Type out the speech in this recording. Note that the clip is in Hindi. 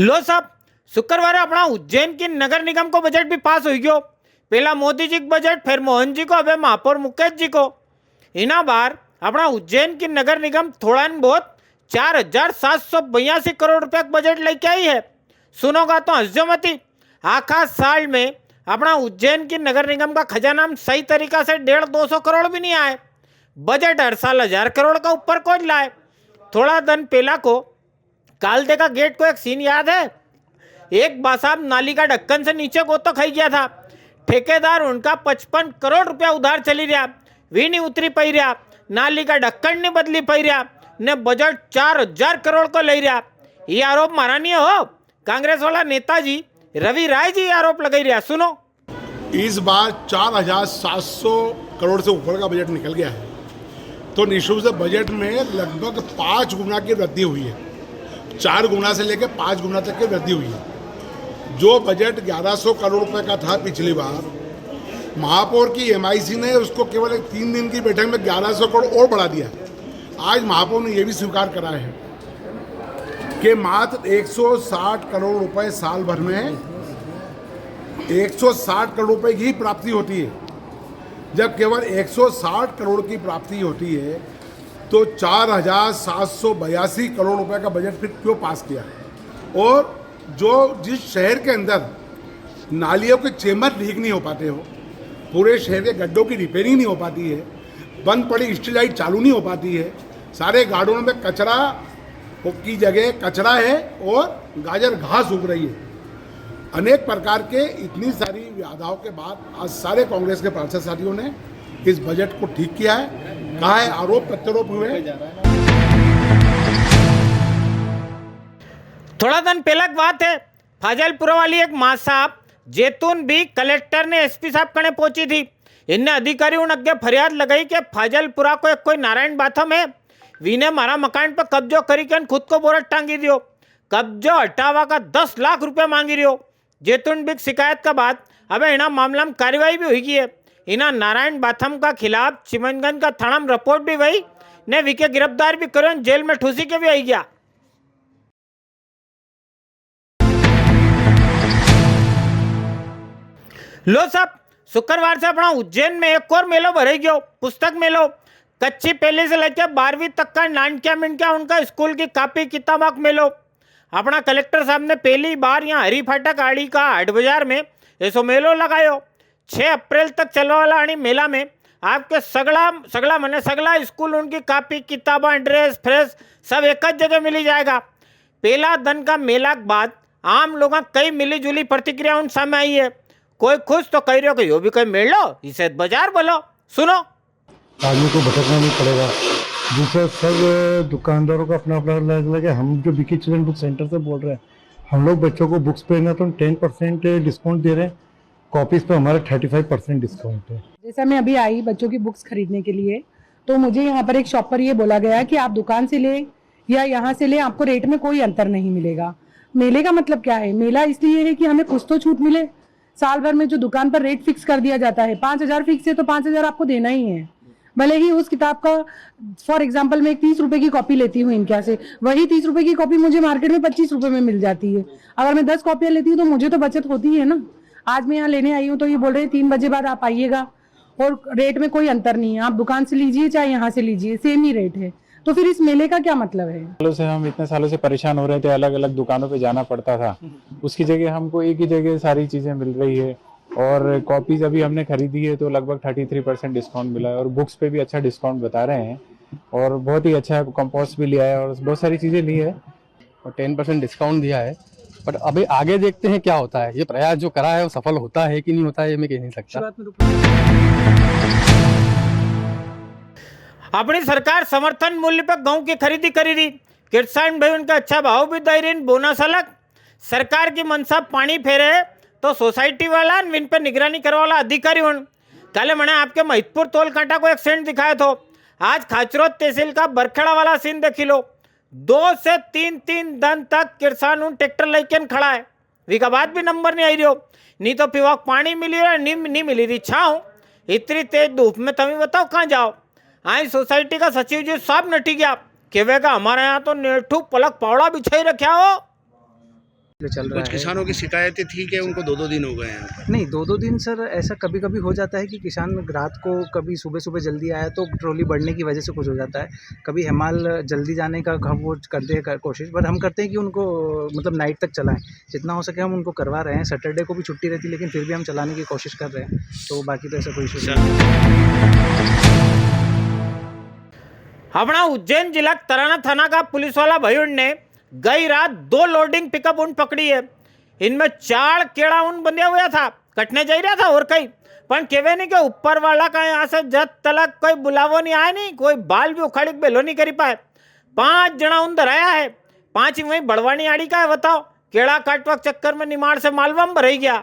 लो साहब, शुक्रवार अपना उज्जैन की नगर निगम को बजट भी पास हो गयो। पहला मोदी जी का बजट, फिर मोहन जी को, अब महापौर मुकेश जी को। इना बार अपना उज्जैन की नगर निगम थोड़ा न बहुत 4,782 करोड़ रुपए का बजट लेके आई है। सुनोगा तो हंसो मती। आखा साल में अपना उज्जैन की नगर निगम का खजाना सही तरीका से 150-200 करोड़ भी नहीं आए। बजट हर साल 1000 करोड़ का ऊपर कौन लाए। थोड़ा दिन पहला को कालदे का गेट को एक सीन याद है। एक बासाब नाली का ढक्कन से नीचे को तो खाई गया था। ठेकेदार उनका 55 करोड़ रुपया उधार चली रहा, वी नहीं उतरी पई रहा, नाली का ढक्कन नहीं बदली पई रहा ने बजट 4000 करोड़ को ले रहा। ये आरोप मारा नहीं हो। कांग्रेस वाला नेताजी रवि राय जी आरोप लगाई रहा। सुनो, इस बार 4,700 करोड़ से ऊपर का बजट निकल गया है, तो निश्चित से बजट में लगभग 5 गुना की वृद्धि हुई है। 4 गुना से लेकर 5 गुना तक की वृद्धि हुई है। जो बजट 1100 करोड़ रुपए का था पिछली बार, महापौर की MIC ने उसको केवल एक 3 दिन की बैठक में 1100 करोड़ और बढ़ा दिया। आज महापौर ने यह भी स्वीकार करा है कि मात्र 160 करोड़ रुपए साल भर में 160 करोड़ रुपए की प्राप्ति होती है। जब केवल 160 करोड़ की प्राप्ति होती है तो 4,782 करोड़ रुपए का बजट फिर क्यों पास किया। और जो जिस शहर के अंदर नालियों के चेम्बर ठीक नहीं हो पाते हो, पूरे शहर के गड्ढों की रिपेयरिंग नहीं हो पाती है, बंद पड़ी स्ट्रीट लाइट चालू नहीं हो पाती है, सारे गार्डनों में कचरा की जगह कचरा है और गाजर घास उग रही है। अनेक प्रकार के इतनी सारी बाधाओं के बाद आज सारे कांग्रेस के पार्षद साथियों ने इस बजट को ठीक किया है। कहा है आरोप प्रत्यारोप हुए। थोड़ा दिन पहले की बात है, फाजलपुरा वाली एक माँ साहब जैतून भी कलेक्टर ने SP साहब कने पहुंची थी। इनने अधिकारियों ने अगे फरियाद लगाई कि फाजलपुरा को एक कोई नारायण बाथम है, वीने मारा मकान पर कब्जो करी के खुद को बोरट टांगी दियो। कब्जो हटावा का 10 लाख रुपया मांगी रही हो। जैतून भी शिकायत का बाद अब इना मामला में कार्रवाई भी हुई है। इना नारायण बाथम का खिलाफ चिमनगंज का थाना में रिपोर्ट भी हुई ने विके गिरफ्तार भी करो, जेल में ठूसी के भी आई गया। लो साहब, शुक्रवार से अपना उज्जैन में एक और मेलो भरे गयो, पुस्तक मेलो। कच्ची पहले से लेकर 12वीं तक का नानकिया मिनकिया उनका स्कूल की कापी किताब मेलो। अपना कलेक्टर साहब ने पहली बार यहाँ हरी फाटक आड़ी का हाट बाजार में ऐसो मेलो लगायो। 6 अप्रैल तक चलने वाला आनी मेला में आपके सगला स्कूल उनकी कापी किताबा ड्रेस फ्रेस सब एक जगह मिली जाएगा। पहला दिन का मेला के बाद आम लोगों कई मिली जुली प्रतिक्रिया उन सामने आई है। कोई खुश तो कह रहे हो कि यो भी कोई मेल लो, इसे बाजार बोलो। सुनो, आदमी को भटकना नहीं पड़ेगा। दूसरा सब दुकानदारों का अपना अपना अलग है। हम जो बीके चिल्ड्रन बुक सेंटर से बोल रहे हैं, हम लोग बच्चों को बुक्स पे ना तो 10% डिस्काउंट दे रहे हैं, कॉपीज पे हमारा 35% डिस्काउंट है। जैसा मैं अभी आई बच्चों की बुक्स खरीदने के लिए, तो मुझे यहाँ पर एक शॉप पर ये बोला गया कि आप दुकान से ले या यहाँ से ले, आपको रेट में कोई अंतर नहीं मिलेगा। मेले का मतलब क्या है? मेला इसलिए है कि हमें कुछ तो छूट मिले। साल भर में जो दुकान पर रेट फिक्स कर दिया जाता है, 5,000 फिक्स है तो 5,000 आपको देना ही है। भले ही उस किताब का फॉर एग्जाम्पल मैं एक 30 रुपए की कॉपी लेती हूँ इनके से, वही 30 रुपए की कॉपी मुझे मार्केट में 25 रुपए में मिल जाती है। अगर मैं 10 कॉपियां लेती हूँ तो मुझे तो बचत होती है ना। आज मैं यहाँ लेने आई हूँ तो ये बोल रहे हैं 3 बजे बाद आप आइएगा और रेट में कोई अंतर नहीं है, आप दुकान से लीजिए चाहे यहाँ से लीजिए, सेम ही रेट है। तो फिर इस मेले का क्या मतलब है? सालों से हम इतने सालों से परेशान हो रहे थे, अलग अलग दुकानों पे जाना पड़ता था। उसकी जगह हमको एक ही जगह सारी चीजें मिल रही है। और कॉपीज अभी हमने खरीदी है तो लगभग 33% डिस्काउंट मिला है और बुक्स पे भी अच्छा डिस्काउंट बता रहे हैं और बहुत ही अच्छा कंपोस्ट भी लिया है और बहुत सारी चीजें ली है और 10% डिस्काउंट दिया है। बट अभी आगे देखते हैं क्या होता है। ये प्रयास जो करा है वो सफल होता है कि नहीं होता है ये मैं कह नहीं सकता। अपनी सरकार समर्थन मूल्य पर गेहूं की खरीदी करी रही। किसान भाई उनका अच्छा भाव भी दे रही, बोनस अलग। सरकार की मनसा पानी फेरे तो सोसाइटी वाला इन पर निगरानी करने वाला अधिकारी कल मैंने आपके महितपुर तोल कांटा को एक सीन दिखाया था। आज खाचरोद तहसील का बरखेड़ा वाला सीन देख लो। 2 से 3 दिन तक किसान ट्रैक्टर लेके खड़ा है, वीका बाद भी नंबर नहीं आई रही हो। नहीं तो पीवा पानी मिली रहा नहीं मिली रही छाओ। इतनी तेज धूप में तुम्हें बताओ कहाँ जाओ। आई सोसाइटी का सचिव जी सब नटी गया, कहेगा हमारे यहाँ तो नेठू पलक पावड़ा बिछाई रखा हो। चल रहा कुछ है। किसानों की शिकायतें थी कि उनको 2-2 दिन हो गए हैं। नहीं, 2-2 दिन सर ऐसा कभी-कभी हो जाता है कि किसान रात को कभी सुबह-सुबह जल्दी आया तो ट्रॉली बढ़ने की वजह से कुछ हो जाता है। कभी हेमाल जल्दी जाने का हम वो करते हैं कोशिश, बट हम करते हैं कि उनको मतलब नाइट तक चलाएँ। जितना हो सके हम उनको करवा रहे हैं। सैटरडे को भी छुट्टी रहती है लेकिन फिर भी हम चलाने की कोशिश कर रहे हैं। तो बाकी तो ऐसा कोई इशू नहीं है। अपना उज्जैन जिला तराना थाना का पुलिस वाला भाइयों ने गई रात 2 लोडिंग पिकअप ऊन पकड़ी है। इनमें 4 केड़ा ऊन बंधा हुआ था, कटने जा रहा था और कई पण केवे नहीं के ऊपर वाला का यहाँ से जत तलक कोई बुलावो नहीं आया, नहीं कोई बाल भी उखाड़ी बेलो नहीं करी पाए। 5 जना ऊन धराया है, 5 ही वही बड़वानी आड़ी का है। बताओ केड़ा काटवा चक्कर में निमाड़ से मालवा में भराई गया।